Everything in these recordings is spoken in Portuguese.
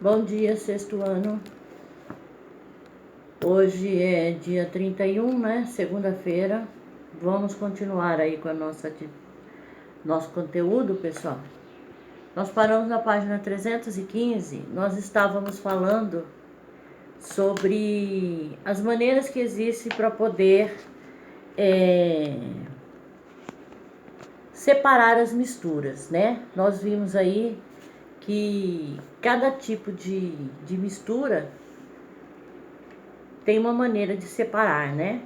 Bom dia, sexto ano. Hoje é dia 31, né? Segunda-feira. Vamos continuar aí com a nosso conteúdo, pessoal. Nós paramos na página 315. Nós estávamos falando sobre as maneiras que existem para poder separar as misturas, né? Nós vimos aí que cada tipo de mistura tem uma maneira de separar, né?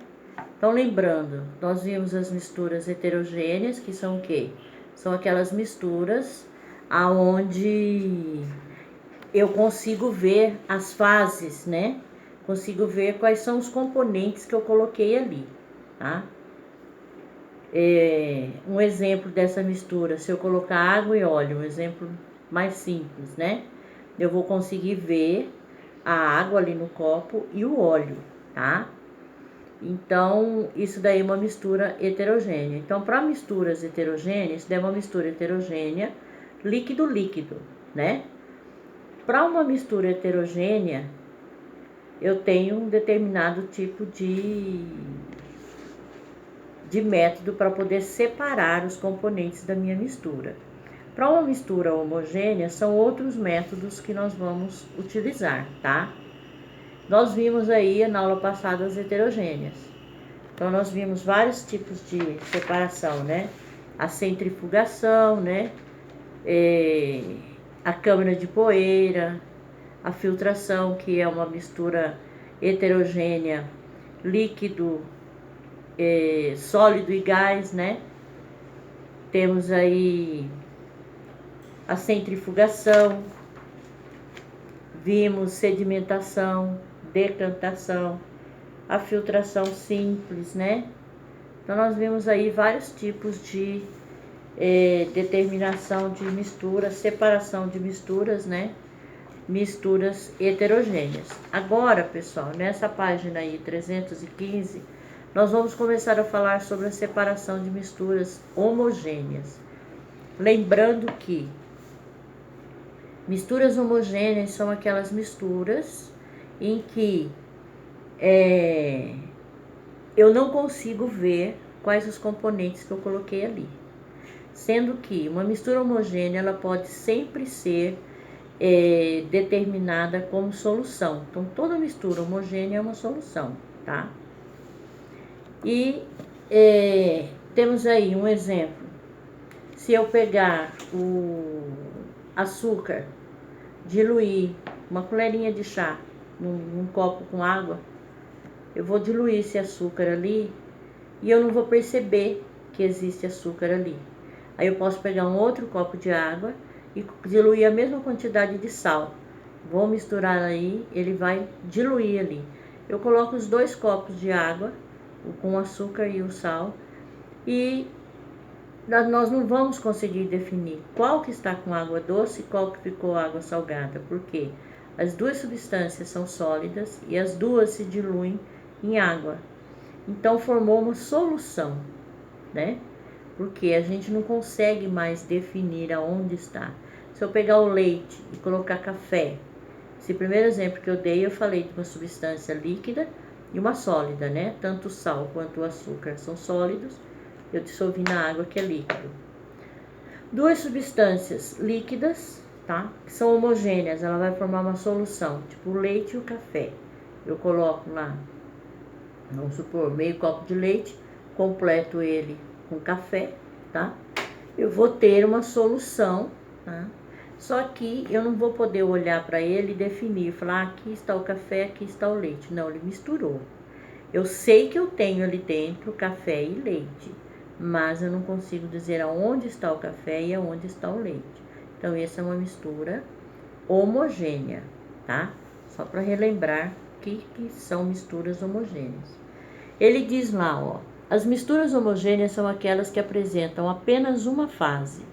Então, lembrando, nós vimos as misturas heterogêneas, que são o quê? São aquelas misturas aonde eu consigo ver as fases, né? Consigo ver quais são os componentes que eu coloquei ali, tá? Um exemplo dessa mistura, se eu colocar água e óleo, um exemplo mais simples, né? Eu vou conseguir ver a água ali no copo e o óleo, tá? Então, isso daí é uma mistura heterogênea. Então, para misturas heterogêneas, isso daí é uma mistura heterogênea, líquido-líquido, né? Para uma mistura heterogênea, eu tenho um determinado tipo de método para poder separar os componentes da minha mistura. Para uma mistura homogênea, são outros métodos que nós vamos utilizar, tá? Nós vimos aí na aula passada as heterogêneas. Então, nós vimos vários tipos de separação, né? A centrifugação, né? A câmara de poeira, a filtração, que é uma mistura heterogênea, líquido, sólido e gás, né? Temos aí a centrifugação, vimos sedimentação, decantação, a filtração simples, né? Então, nós vimos aí vários tipos de determinação de misturas, separação de misturas, né? Misturas heterogêneas. Agora, pessoal, nessa página aí, 315, nós vamos começar a falar sobre a separação de misturas homogêneas. Lembrando que misturas homogêneas são aquelas misturas em que eu não consigo ver quais os componentes que eu coloquei ali. Sendo que uma mistura homogênea, ela pode sempre ser determinada como solução. Então, toda mistura homogênea é uma solução, tá? E temos aí um exemplo. Se eu pegar o açúcar, diluir uma colherinha de chá num copo com água, eu vou diluir esse açúcar ali e eu não vou perceber que existe açúcar ali. Aí eu posso pegar um outro copo de água e diluir a mesma quantidade de sal. Vou misturar aí, ele vai diluir ali. Eu coloco os 2 copos de água, com o açúcar e o sal, e nós não vamos conseguir definir qual que está com água doce e qual que ficou água salgada, porque as duas substâncias são sólidas e as duas se diluem em água. Então, formou uma solução, né? Porque a gente não consegue mais definir aonde está. Se eu pegar o leite e colocar café, esse primeiro exemplo que eu dei, eu falei de uma substância líquida e uma sólida, né? Tanto o sal quanto o açúcar são sólidos, eu dissolvi na água que é líquido. Duas substâncias líquidas, tá? Que são homogêneas, ela vai formar uma solução, tipo o leite e o café. Eu coloco lá, vamos supor, meio copo de leite, completo ele com café, tá? Eu vou ter uma solução, tá? Só que eu não vou poder olhar para ele e definir, falar, aqui está o café, aqui está o leite. Não, ele misturou. Eu sei que eu tenho ali dentro café e leite, mas eu não consigo dizer aonde está o café e aonde está o leite. Então, essa é uma mistura homogênea, tá? Só para relembrar o que são misturas homogêneas. Ele diz lá, ó, as misturas homogêneas são aquelas que apresentam apenas uma fase.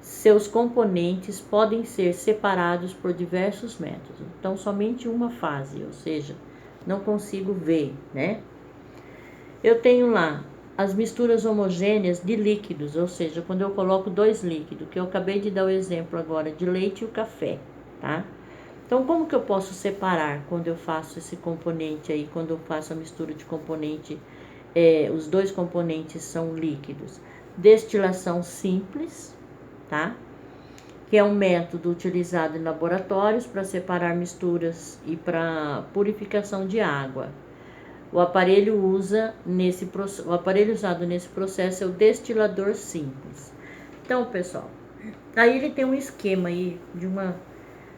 Seus componentes podem ser separados por diversos métodos. Então, somente uma fase, ou seja, não consigo ver, né? Eu tenho lá as misturas homogêneas de líquidos, ou seja, quando eu coloco 2 líquidos, que eu acabei de dar o exemplo agora de leite e o café, tá? Então, como que eu posso separar quando eu faço esse componente aí, quando eu faço a mistura de componente, os dois componentes são líquidos? Destilação simples, tá? Que é um método utilizado em laboratórios para separar misturas e para purificação de água. O aparelho usado nesse processo é o destilador simples. Então, pessoal, aí ele tem um esquema aí de uma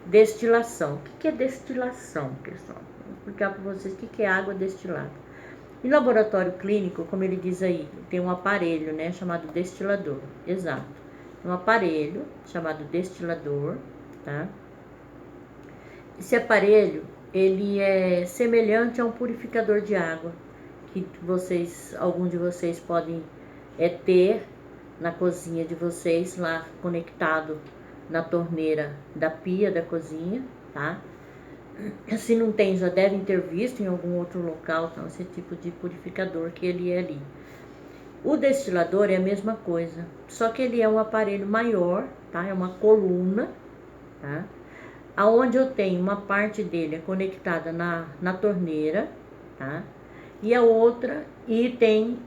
destilação. O que é destilação, pessoal? Vou explicar para vocês o que é água destilada. Em laboratório clínico, como ele diz aí, tem um aparelho, né, chamado destilador. Exato. Um aparelho chamado destilador, tá? Esse aparelho, ele é semelhante a um purificador de água que algum de vocês podem ter na cozinha de vocês, lá conectado na torneira da pia da cozinha, tá? Se não tem, já devem ter visto em algum outro local, então, esse tipo de purificador que ele é ali. O destilador é a mesma coisa, só que ele é um aparelho maior, tá? É uma coluna, tá? Aonde eu tenho uma parte dele é conectada na torneira, tá? E a outra, e tem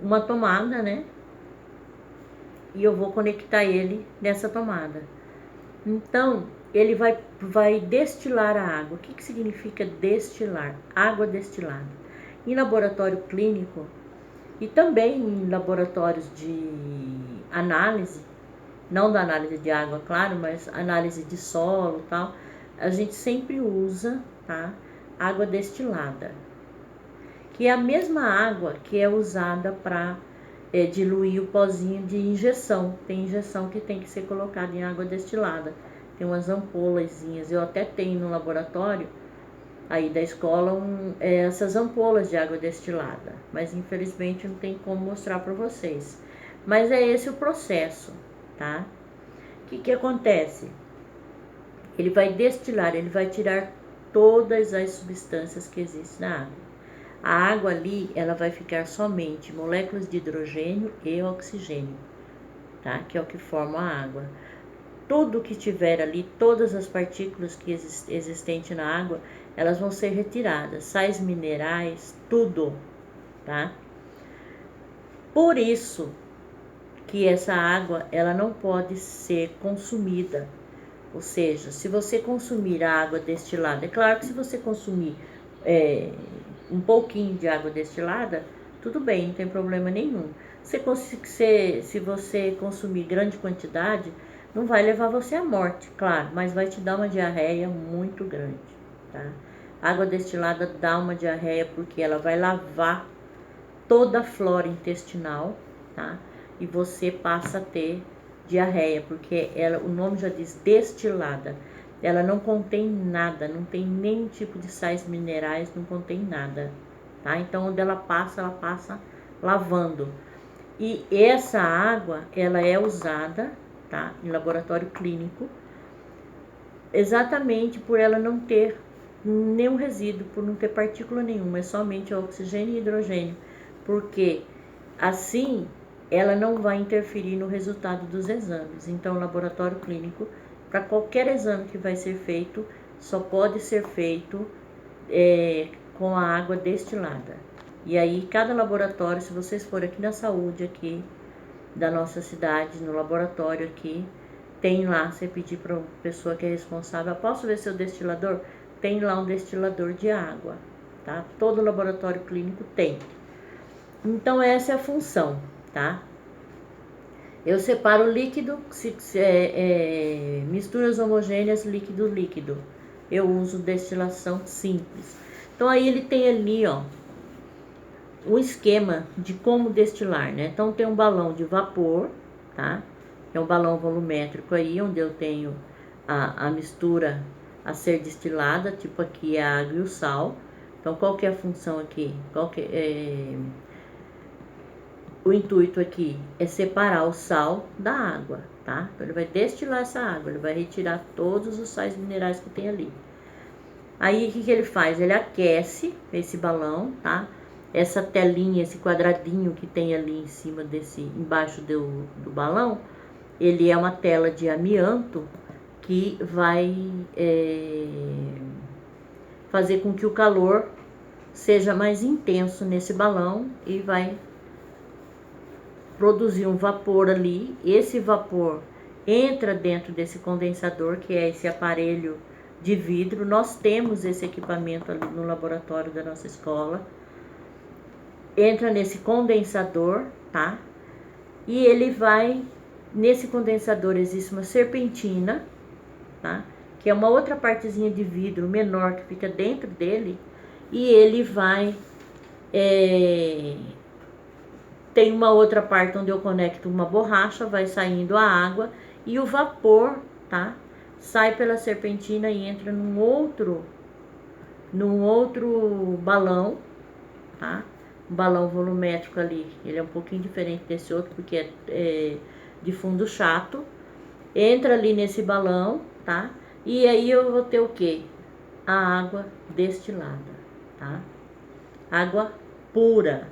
uma tomada, né? E eu vou conectar ele nessa tomada. Então, ele vai destilar a água. O que significa destilar? Água destilada. Em laboratório clínico e também em laboratórios de análise, não da análise de água, claro, mas análise de solo e tal, a gente sempre usa, tá, água destilada, que é a mesma água que é usada para diluir o pozinho de injeção. Tem injeção que tem que ser colocada em água destilada. Tem umas ampolazinhas, eu até tenho no laboratório aí da escola essas ampolas de água destilada, mas infelizmente não tem como mostrar para vocês. Mas é esse o processo, tá? O que acontece? Ele vai destilar, ele vai tirar todas as substâncias que existem na água. A água ali, ela vai ficar somente moléculas de hidrogênio e oxigênio, tá? Que é o que forma a água. Tudo que tiver ali, todas as partículas que existentes na água, elas vão ser retiradas, sais minerais, tudo, tá? Por isso que essa água, ela não pode ser consumida. Ou seja, se você consumir a água destilada, é claro que se você consumir um pouquinho de água destilada, tudo bem, não tem problema nenhum. Se você consumir grande quantidade, não vai levar você à morte, claro, mas vai te dar uma diarreia muito grande, tá? Água destilada dá uma diarreia porque ela vai lavar toda a flora intestinal, tá? E você passa a ter diarreia, porque o nome já diz destilada. Ela não contém nada, não tem nenhum tipo de sais minerais, não contém nada, tá? Então, onde ela passa lavando. E essa água, ela é usada, tá, em laboratório clínico, exatamente por ela não ter nenhum resíduo, por não ter partícula nenhuma, é somente oxigênio e hidrogênio, porque assim ela não vai interferir no resultado dos exames. Então, o laboratório clínico, para qualquer exame que vai ser feito, só pode ser feito com a água destilada. E aí, cada laboratório, se vocês forem aqui na saúde, aqui da nossa cidade, no laboratório aqui, tem lá, você pedir para a pessoa que é responsável, posso ver seu destilador? Tem lá um destilador de água, tá? Todo laboratório clínico tem. Então, essa é a função, tá? Eu separo líquido, misturas homogêneas, líquido-líquido. Eu uso destilação simples. Então, aí ele tem ali, ó, o esquema de como destilar, né? Então, tem um balão de vapor, tá? É um balão volumétrico aí, onde eu tenho a mistura a ser destilada, tipo aqui a água e o sal. Então, qual que é a função aqui? O intuito aqui é separar o sal da água, tá? Então, ele vai destilar essa água, ele vai retirar todos os sais minerais que tem ali. Aí, o que ele faz? Ele aquece esse balão, tá? Essa telinha, esse quadradinho que tem ali em cima embaixo do balão, ele é uma tela de amianto que vai fazer com que o calor seja mais intenso nesse balão e vai produzir um vapor ali. Esse vapor entra dentro desse condensador, que é esse aparelho de vidro. Nós temos esse equipamento ali no laboratório da nossa escola. Entra nesse condensador, tá? E ele vai, nesse condensador existe uma serpentina, tá? Que é uma outra partezinha de vidro menor que fica dentro dele, e ele vai, tem uma outra parte onde eu conecto uma borracha, vai saindo a água, e o vapor, tá? Sai pela serpentina e entra num outro balão, tá? Um balão volumétrico ali, ele é um pouquinho diferente desse outro, porque é de fundo chato. Entra ali nesse balão, tá? E aí eu vou ter o quê? A água destilada, tá? Água pura.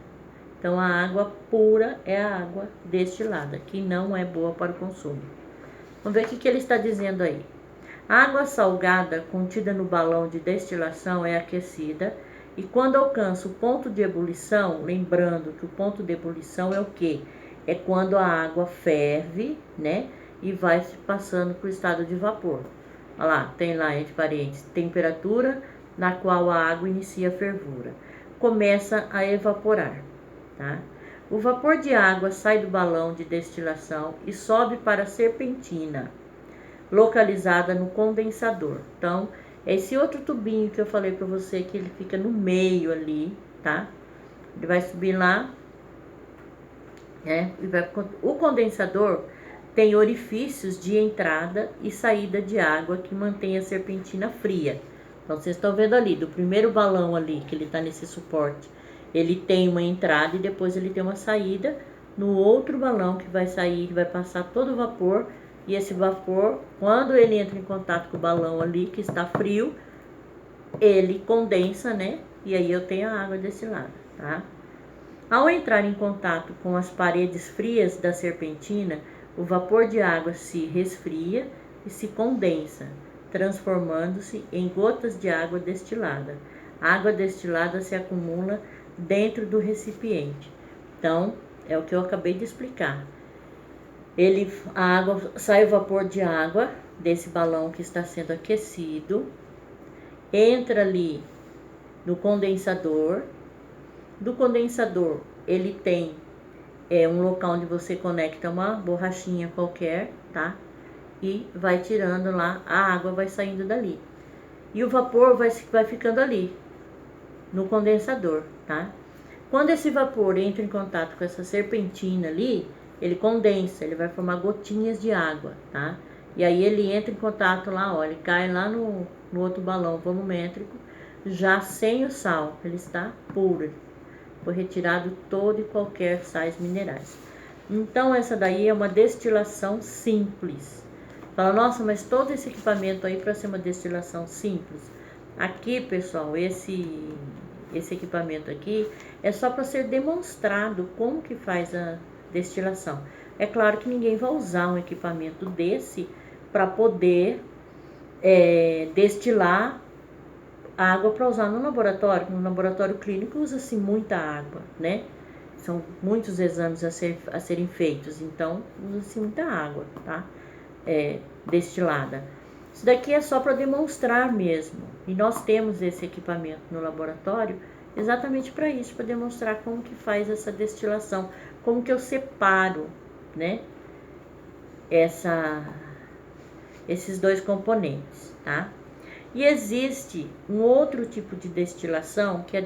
Então, a água pura é a água destilada, que não é boa para o consumo. Vamos ver o que ele está dizendo aí. A água salgada contida no balão de destilação é aquecida e quando alcança o ponto de ebulição, lembrando que o ponto de ebulição é o quê? É quando a água ferve, né? E vai se passando para o estado de vapor. Olha lá, tem lá entre parênteses, temperatura na qual a água inicia a fervura. Começa a evaporar, tá? O vapor de água sai do balão de destilação e sobe para a serpentina, localizada no condensador. Então, esse outro tubinho que eu falei para você, que ele fica no meio ali, tá? Ele vai subir lá, né? O condensador tem orifícios de entrada e saída de água que mantém a serpentina fria. Então, vocês estão vendo ali, do primeiro balão ali, que ele está nesse suporte, ele tem uma entrada e depois ele tem uma saída no outro balão que vai sair, que vai passar todo o vapor. E esse vapor, quando ele entra em contato com o balão ali, que está frio, ele condensa, né? E aí eu tenho a água desse lado, tá? Ao entrar em contato com as paredes frias da serpentina, o vapor de água se resfria e se condensa, transformando-se em gotas de água destilada. A água destilada se acumula dentro do recipiente. Então, é o que eu acabei de explicar. A água, sai o vapor de água desse balão que está sendo aquecido, entra ali no condensador. Do condensador, ele tem um local onde você conecta uma borrachinha qualquer, tá? E vai tirando lá, a água vai saindo dali. E o vapor vai ficando ali, no condensador, tá? Quando esse vapor entra em contato com essa serpentina ali, ele condensa, ele vai formar gotinhas de água, tá? E aí ele entra em contato lá, ó, ele cai lá no outro balão volumétrico, já sem o sal, ele está puro. Foi retirado todo e qualquer sais minerais. Então, essa daí é uma destilação simples. Fala, nossa, mas todo esse equipamento aí para ser uma destilação simples. Aqui, pessoal, esse equipamento aqui é só para ser demonstrado como que faz a destilação. É claro que ninguém vai usar um equipamento desse para poder destilar água para usar no laboratório. No laboratório clínico usa-se muita água, né? São muitos exames a serem feitos, então usa-se muita água, tá? Destilada. Isso daqui é só para demonstrar mesmo. E nós temos esse equipamento no laboratório exatamente para isso, para demonstrar como que faz essa destilação, como que eu separo, né? Esses dois componentes, tá? E existe um outro tipo de destilação, que é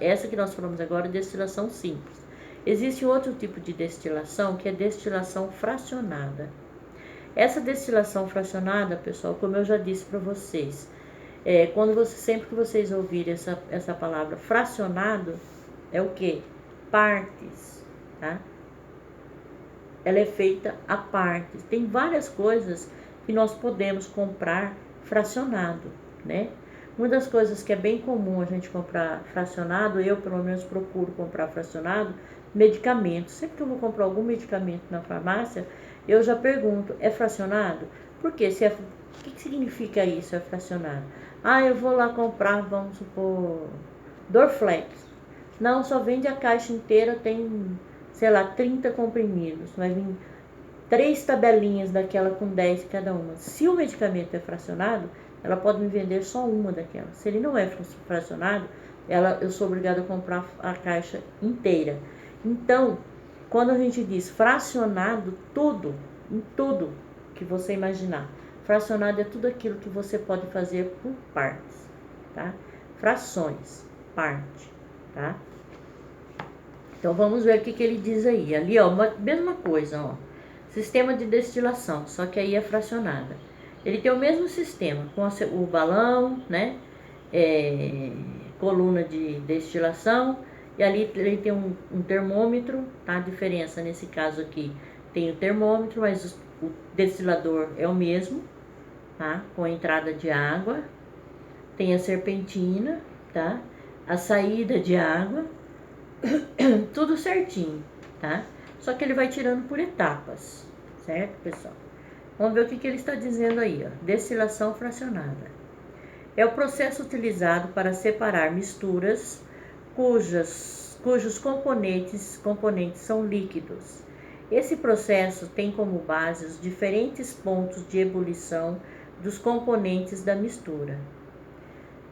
essa que nós falamos agora, destilação simples. Existe outro tipo de destilação, que é destilação fracionada. Essa destilação fracionada, pessoal, como eu já disse para vocês, sempre que vocês ouvirem essa palavra fracionado, é o que? Partes, tá? Ela é feita a partes. Tem várias coisas que nós podemos comprar fracionado, né? Uma das coisas que é bem comum a gente comprar fracionado, eu pelo menos procuro comprar fracionado, medicamentos. Sempre que eu vou comprar algum medicamento na farmácia, eu já pergunto, é fracionado? Porque se O que significa isso, é fracionado? Ah, eu vou lá comprar, vamos supor, Dorflex. Não, só vende a caixa inteira, tem, sei lá, 30 comprimidos. Vai vir 3 tabelinhas daquela com 10 cada uma. Se o medicamento é fracionado, ela pode me vender só uma daquelas. Se ele não é fracionado, eu sou obrigada a comprar a caixa inteira. Então, quando a gente diz fracionado, em tudo que você imaginar. Fracionado é tudo aquilo que você pode fazer por partes, tá? Frações, parte, tá? Então, vamos ver o que ele diz aí. Ali, ó, mesma coisa, ó. Sistema de destilação, só que aí é fracionada. Ele tem o mesmo sistema, com o balão, né? Coluna de destilação, e ali ele tem um termômetro, tá? A diferença nesse caso aqui tem o termômetro, mas o destilador é o mesmo, tá? Com a entrada de água, tem a serpentina, tá? A saída de água, tudo certinho, tá? Só que ele vai tirando por etapas, certo, pessoal? Vamos ver o que ele está dizendo aí, ó. Destilação fracionada. É o processo utilizado para separar misturas cujos componentes são líquidos. Esse processo tem como base os diferentes pontos de ebulição dos componentes da mistura.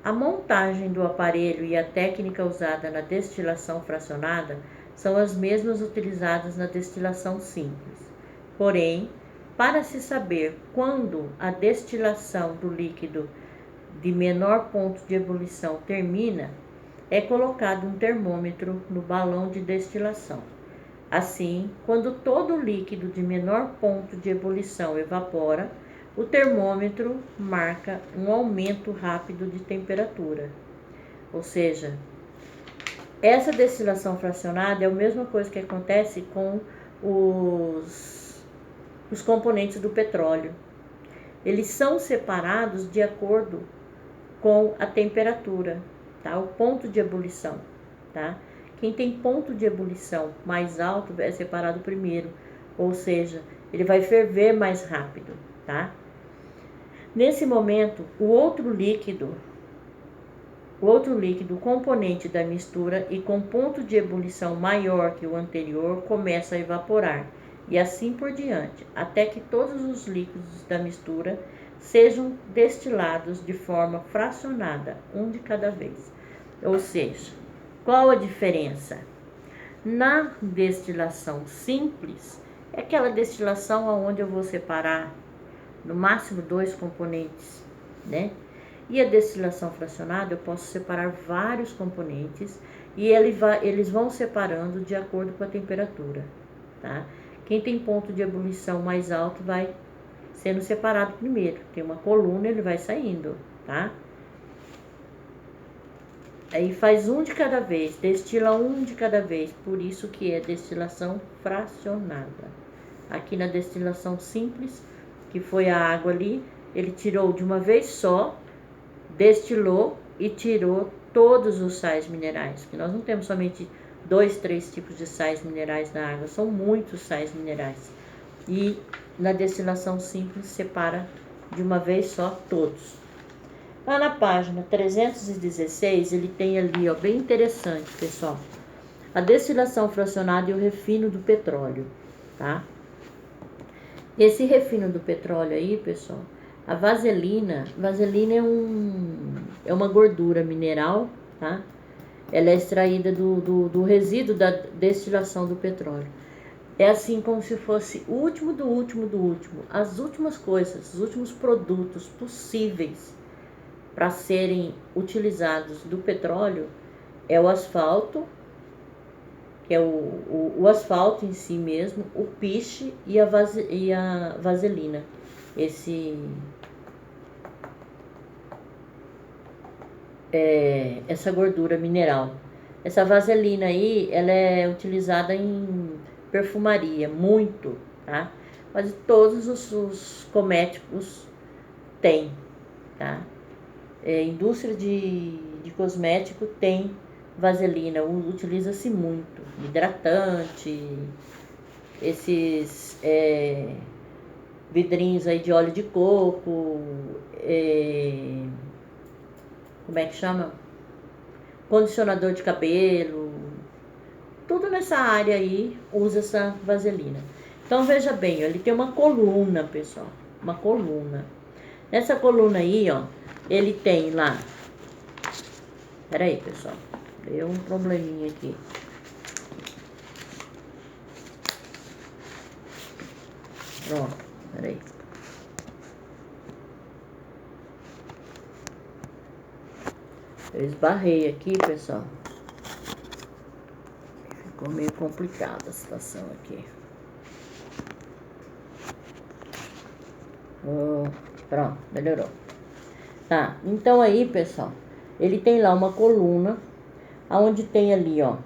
A montagem do aparelho e a técnica usada na destilação fracionada são as mesmas utilizadas na destilação simples. Porém, para se saber quando a destilação do líquido de menor ponto de ebulição termina, é colocado um termômetro no balão de destilação. Assim, quando todo o líquido de menor ponto de ebulição evapora, o termômetro marca um aumento rápido de temperatura. Ou seja, essa destilação fracionada é a mesma coisa que acontece com os componentes do petróleo. Eles são separados de acordo com a temperatura, tá? O ponto de ebulição, tá? Quem tem ponto de ebulição mais alto é separado primeiro, ou seja, ele vai ferver mais rápido, tá? Nesse momento, o outro líquido, componente da mistura e com ponto de ebulição maior que o anterior, começa a evaporar, e assim por diante, até que todos os líquidos da mistura sejam destilados de forma fracionada, um de cada vez. Ou seja, qual a diferença? Na destilação simples, é aquela destilação onde eu vou separar no máximo 2 componentes, né? E a destilação fracionada, eu posso separar vários componentes e eles vão separando de acordo com a temperatura, tá? Quem tem ponto de ebulição mais alto vai sendo separado primeiro. Tem uma coluna, ele vai saindo, tá? Aí faz um de cada vez, destila um de cada vez, por isso que é destilação fracionada. Aqui na destilação simples, que foi a água ali, ele tirou de uma vez só, destilou e tirou todos os sais minerais, porque nós não temos somente 2, 3 tipos de sais minerais na água, são muitos sais minerais. E na destilação simples separa de uma vez só todos. Lá na página 316, ele tem ali, ó, bem interessante, pessoal, a destilação fracionada e o refino do petróleo, tá? Esse refino do petróleo aí, pessoal, a vaselina é uma gordura mineral, tá? Ela é extraída do resíduo da destilação do petróleo. É assim como se fosse o último do último do último. As últimas coisas, os últimos produtos possíveis para serem utilizados do petróleo é o asfalto, que é o asfalto em si mesmo, o piche e a vaselina. Essa gordura mineral. Essa vaselina aí, ela é utilizada em perfumaria, muito, tá? Quase todos os cosméticos têm, tá? Indústria de cosmético tem vaselina, utiliza-se muito, hidratante, esses vidrinhos aí de óleo de coco, como é que chama? Condicionador de cabelo, tudo nessa área aí usa essa vaselina. Então veja bem, ele tem uma coluna, pessoal, uma coluna. Nessa coluna aí, ó, ele tem lá. Pera aí, pessoal, deu um probleminha aqui. Pronto, pera aí. Eu esbarrei aqui, pessoal. Ficou meio complicada a situação aqui. Pronto, melhorou. Tá, então aí, pessoal, ele tem lá uma coluna, onde tem ali, ó,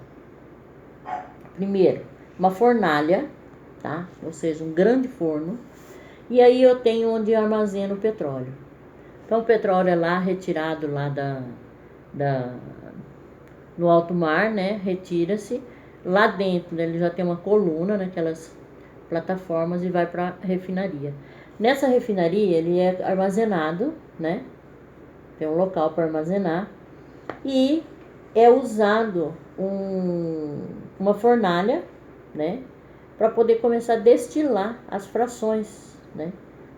primeiro, uma fornalha, tá? Ou seja, um grande forno. E aí eu tenho onde eu armazeno o petróleo. Então o petróleo é lá retirado lá no alto mar, né? Retira-se. Lá dentro ele já tem uma coluna naquelas plataformas e vai para a refinaria. Nessa refinaria ele é armazenado, né? Tem um local para armazenar e é usado uma fornalha, né? Para poder começar a destilar as frações, né?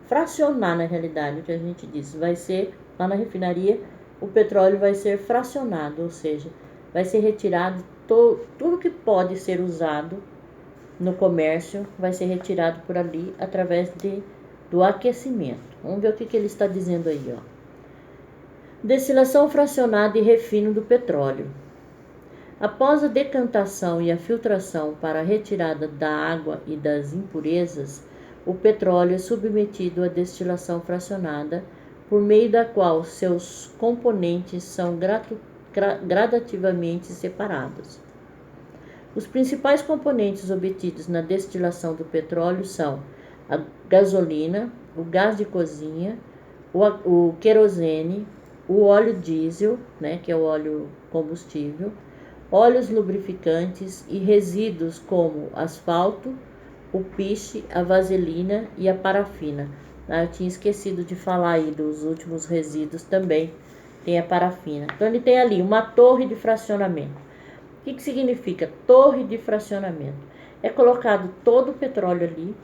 Fracionar, na realidade, o que a gente diz, vai ser lá na refinaria, o petróleo vai ser fracionado, ou seja, vai ser retirado tudo que pode ser usado no comércio, vai ser retirado por ali através do aquecimento. Vamos ver o que ele está dizendo aí, ó. Destilação fracionada e refino do petróleo. Após a decantação e a filtração para a retirada da água e das impurezas, o petróleo é submetido à destilação fracionada, por meio da qual seus componentes são gradativamente separados. Os principais componentes obtidos na destilação do petróleo são a gasolina, o gás de cozinha, o querosene, o óleo diesel, né, que é o óleo combustível, óleos lubrificantes e resíduos como asfalto, o piche, a vaselina e a parafina. Eu tinha esquecido de falar aí dos últimos resíduos também, tem a parafina. Então ele tem ali uma torre de fracionamento. O que significa torre de fracionamento? É colocado todo o petróleo ali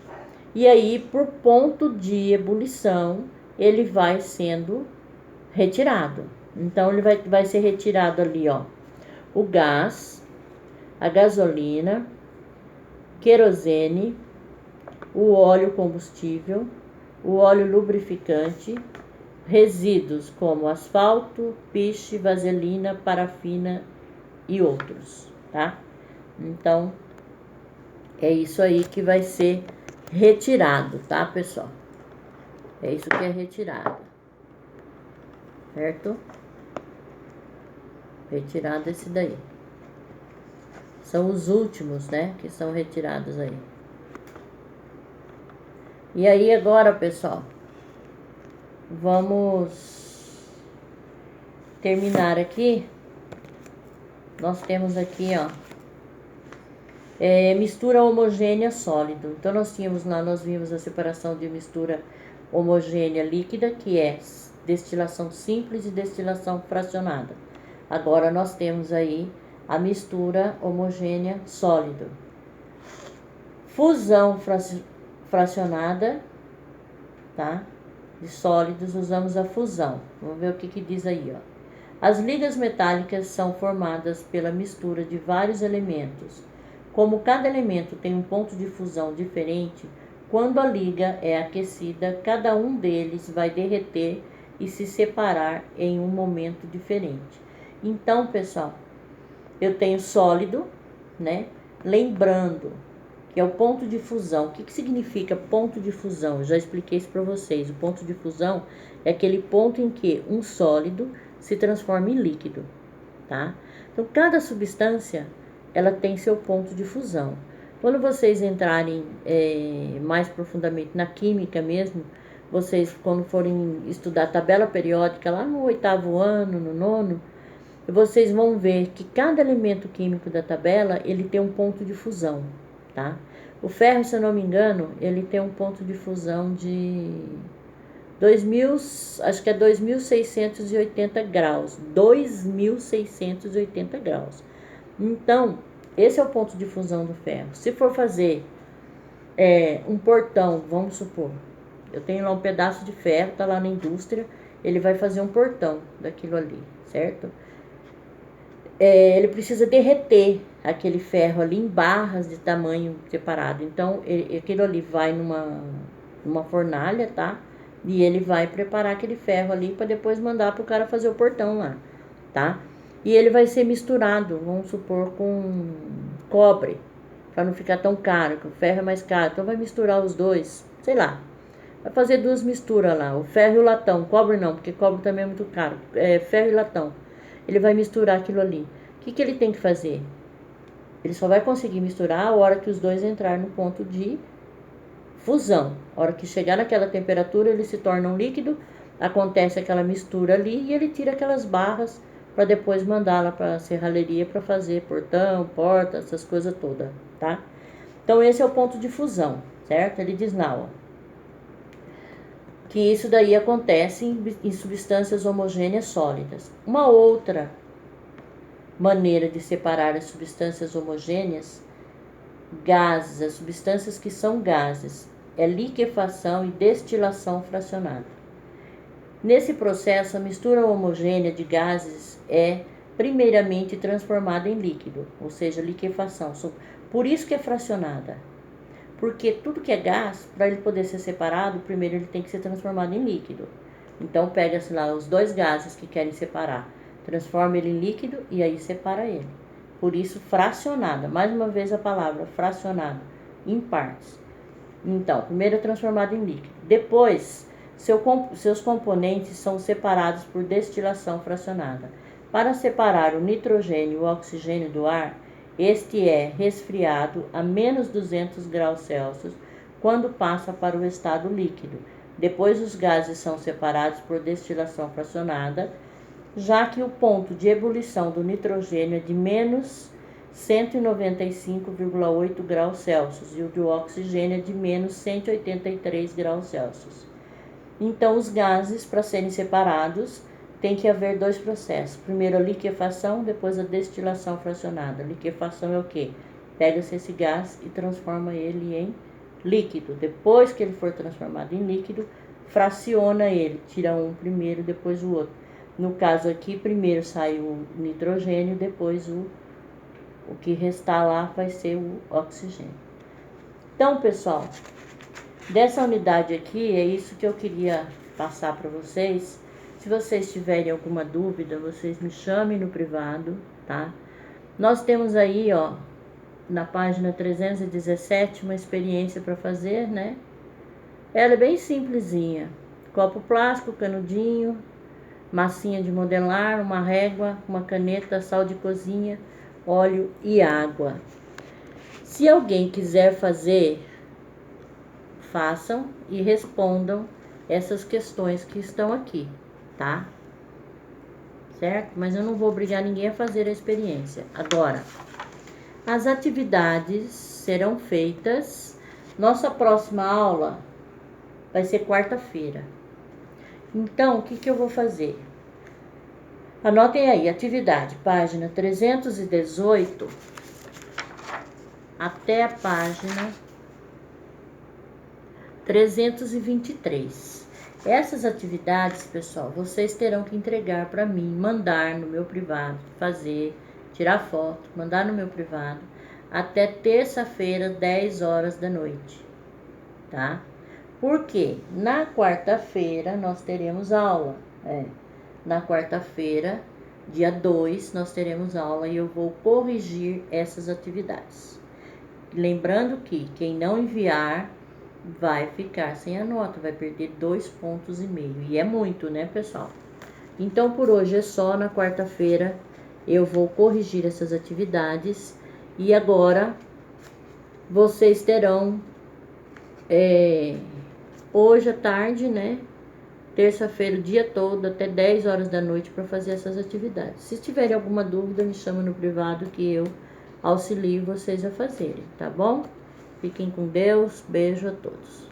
e aí por ponto de ebulição ele vai sendo retirado. Então ele vai ser retirado ali, ó, o gás, a gasolina, querosene, o óleo combustível, o óleo lubrificante, resíduos como asfalto, piche, vaselina, parafina e outros, tá? Então, é isso aí que vai ser retirado, tá, pessoal? É isso que é retirado, certo? Retirado esse daí. São os últimos, né, que são retirados aí. E aí agora, pessoal, vamos terminar aqui. Nós temos aqui, ó, mistura homogênea sólido. Então nós vimos a separação de mistura homogênea líquida, que é destilação simples e destilação fracionada. Agora nós temos aí a mistura homogênea sólido. Fusão fracionada, tá? De sólidos, usamos a fusão. Vamos ver o que diz aí, ó. As ligas metálicas são formadas pela mistura de vários elementos. Como cada elemento tem um ponto de fusão diferente, quando a liga é aquecida, cada um deles vai derreter e se separar em um momento diferente. Então, pessoal, eu tenho sólido, né? Lembrando que é o ponto de fusão. O que significa ponto de fusão? Eu já expliquei isso para vocês. O ponto de fusão é aquele ponto em que um sólido se transforma em líquido, tá? Então, cada substância, ela tem seu ponto de fusão. Quando vocês entrarem mais profundamente na química mesmo, vocês, quando forem estudar a tabela periódica lá no 8º ano, no 9º, vocês vão ver que cada elemento químico da tabela, ele tem um ponto de fusão, tá? O ferro, se eu não me engano, ele tem um ponto de fusão de 2000, acho que é 2.680 graus. 2.680 graus. Então, esse é o ponto de fusão do ferro. Se for fazer um portão, vamos supor, eu tenho lá um pedaço de ferro, tá lá na indústria, ele vai fazer um portão daquilo ali, certo? Ele precisa derreter aquele ferro ali em barras de tamanho separado. Então, aquilo ali vai numa fornalha, tá? E ele vai preparar aquele ferro ali para depois mandar pro cara fazer o portão lá, tá? E ele vai ser misturado, vamos supor, com cobre, para não ficar tão caro, que o ferro é mais caro. Então vai misturar os dois, sei lá. Vai fazer duas misturas lá, o ferro e o latão. Cobre não, porque cobre também é muito caro. Ferro e latão. Ele vai misturar aquilo ali. O que ele tem que fazer? Ele só vai conseguir misturar a hora que os dois entrarem no ponto de fusão. A hora que chegar naquela temperatura, eles se tornam líquido, acontece aquela mistura ali e ele tira aquelas barras para depois mandá-la para a serralheria para fazer portão, porta, essas coisas todas, tá? Então esse é o ponto de fusão, certo? Ele diz lá, ó, que isso daí acontece em substâncias homogêneas sólidas. Uma outra maneira de separar as substâncias homogêneas, gases, as substâncias que são gases, é liquefação e destilação fracionada. Nesse processo, a mistura homogênea de gases é primeiramente transformada em líquido, ou seja, liquefação. Por isso que é fracionada. Porque tudo que é gás, para ele poder ser separado, primeiro ele tem que ser transformado em líquido. Então pega-se lá os dois gases que querem separar, transforma ele em líquido e aí separa ele. Por isso, fracionada. Mais uma vez a palavra fracionada, em partes. Então, primeiro é transformado em líquido. Depois, seus componentes são separados por destilação fracionada. Para separar o nitrogênio e o oxigênio do ar, este é resfriado a menos 200 graus Celsius quando passa para o estado líquido. Depois, os gases são separados por destilação fracionada, já que o ponto de ebulição do nitrogênio é de menos 195,8 graus Celsius e o do oxigênio é de menos 183 graus Celsius. Então, os gases, para serem separados, tem que haver dois processos. Primeiro a liquefação, depois a destilação fracionada. A liquefação é o quê? Pega-se esse gás e transforma ele em líquido. Depois que ele for transformado em líquido, fraciona ele. Tira um primeiro, depois o outro. No caso aqui, primeiro sai o nitrogênio, depois o que restar lá vai ser o oxigênio. Então, pessoal, dessa unidade aqui, é isso que eu queria passar para vocês. Se vocês tiverem alguma dúvida, vocês me chamem no privado, tá? Nós temos aí, ó, na página 317, uma experiência para fazer, né? Ela é bem simplesinha. Copo plástico, canudinho, massinha de modelar, uma régua, uma caneta, sal de cozinha, óleo e água. Se alguém quiser fazer, façam e respondam essas questões que estão aqui, tá? Certo? Mas eu não vou obrigar ninguém a fazer a experiência. Agora, as atividades serão feitas. Nossa próxima aula vai ser quarta-feira. Então, o que eu vou fazer? Anotem aí, atividade, página 318 até a página 323. Essas atividades, pessoal, vocês terão que entregar para mim, mandar no meu privado, fazer, tirar foto, mandar no meu privado, até terça-feira, 10 horas da noite, tá? Porque na quarta-feira nós teremos aula, na quarta-feira, dia 2, nós teremos aula e eu vou corrigir essas atividades. Lembrando que quem não enviar vai ficar sem a nota, vai perder 2,5 pontos. E é muito, né, pessoal? Então, por hoje é só. Na quarta-feira eu vou corrigir essas atividades. E agora, vocês terão hoje à tarde, né? Terça-feira, o dia todo, até 10 horas da noite para fazer essas atividades. Se tiverem alguma dúvida, me chama no privado que eu auxilio vocês a fazerem, tá bom? Fiquem com Deus. Beijo a todos.